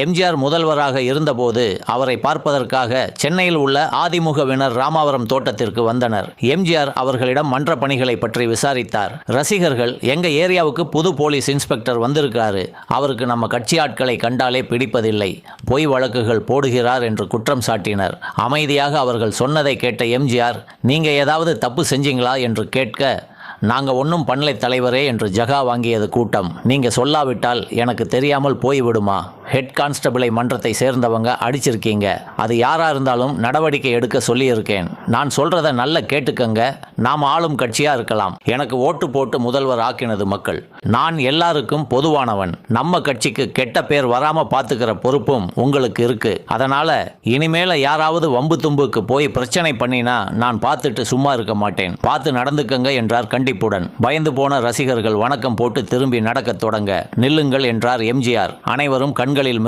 எம்ஜிஆர் முதல்வராக இருந்தபோது அவரை பார்ப்பதற்காக சென்னையில் உள்ள ஆதிமுகவினர் ராமாவரம் தோட்டத்திற்கு வந்தனர். எம்ஜிஆர் அவர்களிடம் மன்ற பணிகளை பற்றி விசாரித்தார். ரசிகர்கள், எங்க ஏரியாவுக்கு புது போலீஸ் இன்ஸ்பெக்டர் வந்திருக்காரு, அவருக்கு நம்ம கட்சி ஆட்களை கண்டாலே பிடிப்பதில்லை, பொய் வழக்குகள் போடுகிறார் என்று குற்றம் சாட்டினர். அமைதியாக அவர்கள் சொன்னதை கேட்ட எம்ஜிஆர், நீங்க ஏதாவது தப்பு செஞ்சீங்களா என்று கேட்க, நாங்க ஒன்றும் பண்ணலை தலைவரே என்று ஜகா வாங்கியது கூட்டம். நீங்க சொல்லாவிட்டால் எனக்கு தெரியாமல் போய்விடுமா? ஹெட் கான்ஸ்டபிளை மன்றத்தை சேர்ந்தவங்க அடிச்சிருக்கீங்க, அது யாரா இருந்தாலும் நடவடிக்கை எடுக்க சொல்லியிருக்கேன். நான் சொல்றத நல்ல கேட்டுக்கங்க. நாம் ஆளும் கட்சியா இருக்கலாம், எனக்கு ஓட்டு போட்டு முதல்வர் ஆக்கினது மக்கள். நான் எல்லாருக்கும் பொதுவானவன். நம்ம கட்சிக்கு கெட்ட பேர் வராம பாத்துக்கிற பொறுப்பும் உங்களுக்கு இருக்கு. அதனால இனிமேல யாராவது வம்பு தும்புக்கு போய் பிரச்சனை பண்ணினா நான் பார்த்துட்டு சும்மா இருக்க மாட்டேன். பார்த்து நடந்துக்கங்க என்றார் கண்டிப்புடன். பயந்து போன ரசிகர்கள் வணக்கம் போட்டு திரும்பி நடக்கத் தொடங்க, நில்லுங்கள் என்றார் எம்ஜிஆர். அனைவரும் கண்களில் மிரட்சி